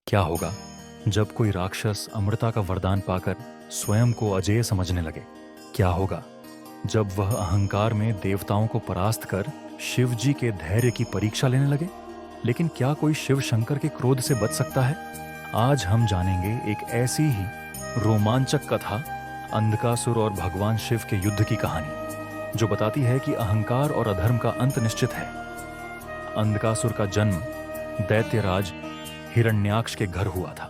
क्या होगा जब कोई राक्षस अमृता का वरदान पाकर स्वयं को अजेय समझने लगे? क्या होगा जब वह अहंकार में देवताओं को परास्त कर शिव जी के धैर्य की परीक्षा लेने लगे? लेकिन क्या कोई शिव शंकर के क्रोध से बच सकता है? आज हम जानेंगे एक ऐसी ही रोमांचक कथा, अंधकासुर और भगवान शिव के युद्ध की कहानी, जो बताती है कि अहंकार और अधर्म का अंत निश्चित है। अंधकासुर का जन्म दैत्यराज हिरण्याक्ष के घर हुआ था।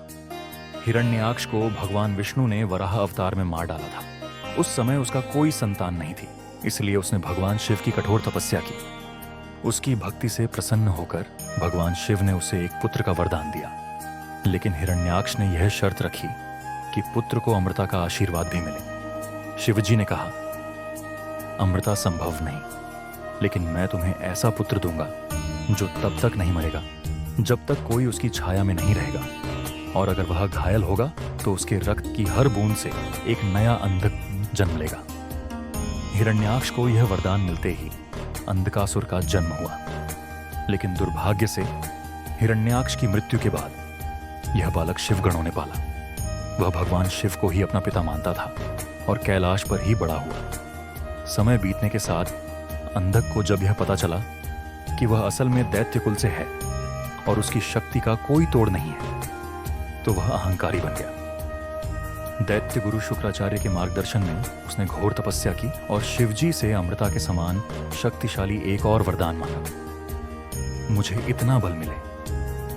हिरण्याक्ष को भगवान विष्णु ने वराह अवतार में मार डाला था। उस समय उसका कोई संतान नहीं थी, इसलिए उसने भगवान शिव की कठोर तपस्या की। उसकी भक्ति से प्रसन्न होकर भगवान शिव ने उसे एक पुत्र का वरदान दिया। लेकिन हिरण्याक्ष ने यह शर्त रखी कि पुत्र को अमृता का आशीर्वाद भी मिले। शिव जी ने कहा, अमृता संभव नहीं, लेकिन मैं तुम्हें ऐसा पुत्र दूंगा जो तब तक नहीं मरेगा जब तक कोई उसकी छाया में नहीं रहेगा, और अगर वह घायल होगा तो उसके रक्त की हर बूंद से एक नया अंधक जन्म लेगा। हिरण्याक्ष को यह वरदान मिलते ही अंधकासुर का जन्म हुआ। लेकिन दुर्भाग्य से हिरण्याक्ष की मृत्यु के बाद यह बालक शिवगणों ने पाला। वह भगवान शिव को ही अपना पिता मानता था और कैलाश पर ही बड़ा हुआ। समय बीतने के साथ अंधक को जब यह पता चला कि वह असल में दैत्य कुल से है और उसकी शक्ति का कोई तोड़ नहीं है, तो वह अहंकारी बन गया। दैत्य गुरु शुक्राचार्य के मार्गदर्शन में उसने घोर तपस्या की और शिवजी से अमृता के समान शक्तिशाली एक और वरदान मांगा। मुझे इतना बल मिले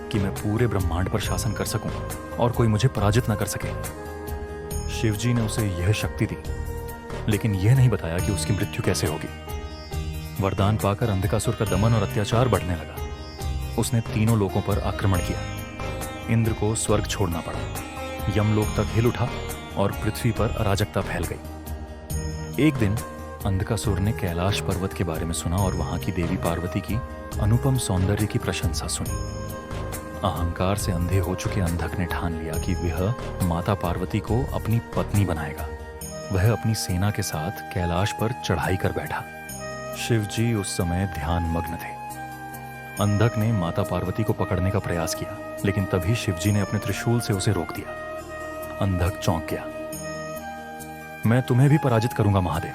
कि मैं पूरे ब्रह्मांड पर शासन कर सकूं और कोई मुझे पराजित न कर सके। शिवजी ने उसे यह शक्ति दी, लेकिन यह नहीं बताया कि उसकी मृत्यु कैसे होगी। वरदान पाकर अंधकासुर का दमन और अत्याचार बढ़ने लगा। उसने तीनों लोकों पर आक्रमण किया। इंद्र को स्वर्ग छोड़ना पड़ा, यमलोक तक हिल उठा और पृथ्वी पर अराजकता फैल गई। एक दिन अंधकासुर ने कैलाश पर्वत के बारे में सुना और वहां की देवी पार्वती की अनुपम सौंदर्य की प्रशंसा सुनी। अहंकार से अंधे हो चुके अंधक ने ठान लिया कि वह माता पार्वती को अपनी पत्नी बनाएगा। वह अपनी सेना के साथ कैलाश पर चढ़ाई कर बैठा। शिव जी उस समय ध्यान मग्न थे। अंधक ने माता पार्वती को पकड़ने का प्रयास किया, लेकिन तभी शिवजी ने अपने त्रिशूल से उसे रोक दिया। अंधक चौंक गया। मैं तुम्हें भी पराजित करूंगा महादेव,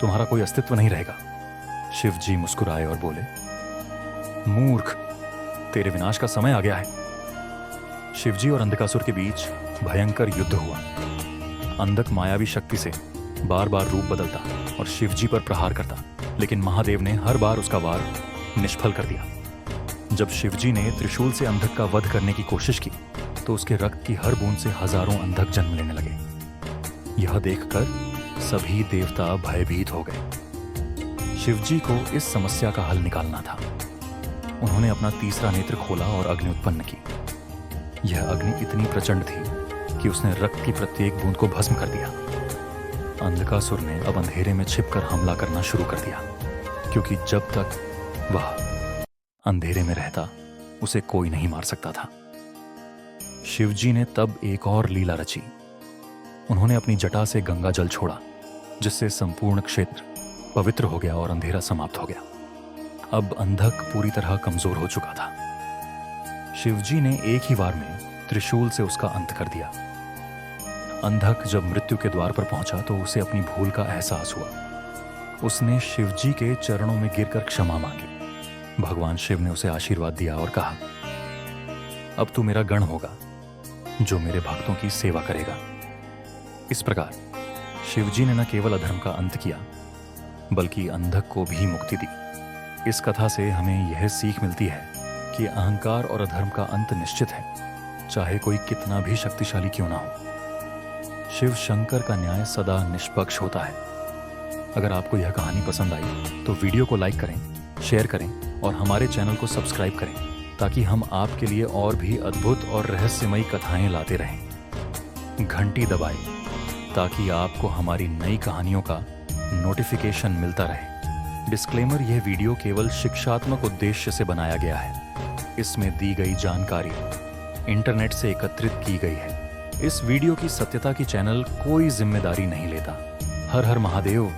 तुम्हारा कोई अस्तित्व नहीं रहेगा। शिवजी मुस्कुराए और बोले, मूर्ख, तेरे विनाश का समय आ गया है। शिवजी और अंधकासुर के बीच भयंकर युद्ध हुआ। अंधक मायावी शक्ति से बार बार रूप बदलता और शिवजी पर प्रहार करता, लेकिन महादेव ने हर बार उसका वार निष्फल कर दिया। जब शिवजी ने त्रिशूल से अंधक का वध करने की कोशिश की, तो उसके रक्त की हर बूंद से हजारों अंधक जन्म लेने लगे। यह देखकर सभी देवता भयभीत हो गए। शिवजी को इस समस्या का हल निकालना था। उन्होंने अपना तीसरा नेत्र खोला और अग्नि उत्पन्न की। यह अग्नि इतनी प्रचंड थी कि उसने रक्त की प्रत्येक बूंद को भस्म कर दिया। अंधकासुर ने अब अंधेरे में छिपकर हमला करना शुरू कर दिया, क्योंकि जब तक वह अंधेरे में रहता उसे कोई नहीं मार सकता था। शिवजी ने तब एक और लीला रची। उन्होंने अपनी जटा से गंगा जल छोड़ा, जिससे संपूर्ण क्षेत्र पवित्र हो गया और अंधेरा समाप्त हो गया। अब अंधक पूरी तरह कमजोर हो चुका था। शिवजी ने एक ही वार में त्रिशूल से उसका अंत कर दिया। अंधक जब मृत्यु के द्वार पर पहुंचा तो उसे अपनी भूल का एहसास हुआ। उसने शिवजी के चरणों में गिरकर क्षमा मांगी। भगवान शिव ने उसे आशीर्वाद दिया और कहा, अब तू मेरा गण होगा जो मेरे भक्तों की सेवा करेगा। इस प्रकार शिवजी ने न केवल अधर्म का अंत किया, बल्कि अंधक को भी मुक्ति दी। इस कथा से हमें यह सीख मिलती है कि अहंकार और अधर्म का अंत निश्चित है, चाहे कोई कितना भी शक्तिशाली क्यों ना हो। शिव शंकर का न्याय सदा निष्पक्ष होता है। अगर आपको यह कहानी पसंद आई तो वीडियो को लाइक करें, शेयर करें और हमारे चैनल को सब्सक्राइब करें, ताकि हम आपके लिए और भी अद्भुत और रहस्यमयी कथाएं लाते रहें। घंटी दबाएं ताकि आपको हमारी नई कहानियों का नोटिफिकेशन मिलता रहे। डिस्क्लेमर, यह वीडियो केवल शिक्षात्मक उद्देश्य से बनाया गया है। इसमें दी गई जानकारी इंटरनेट से एकत्रित की गई है। इस वीडियो की सत्यता की चैनल कोई जिम्मेदारी नहीं लेता। हर हर महादेव।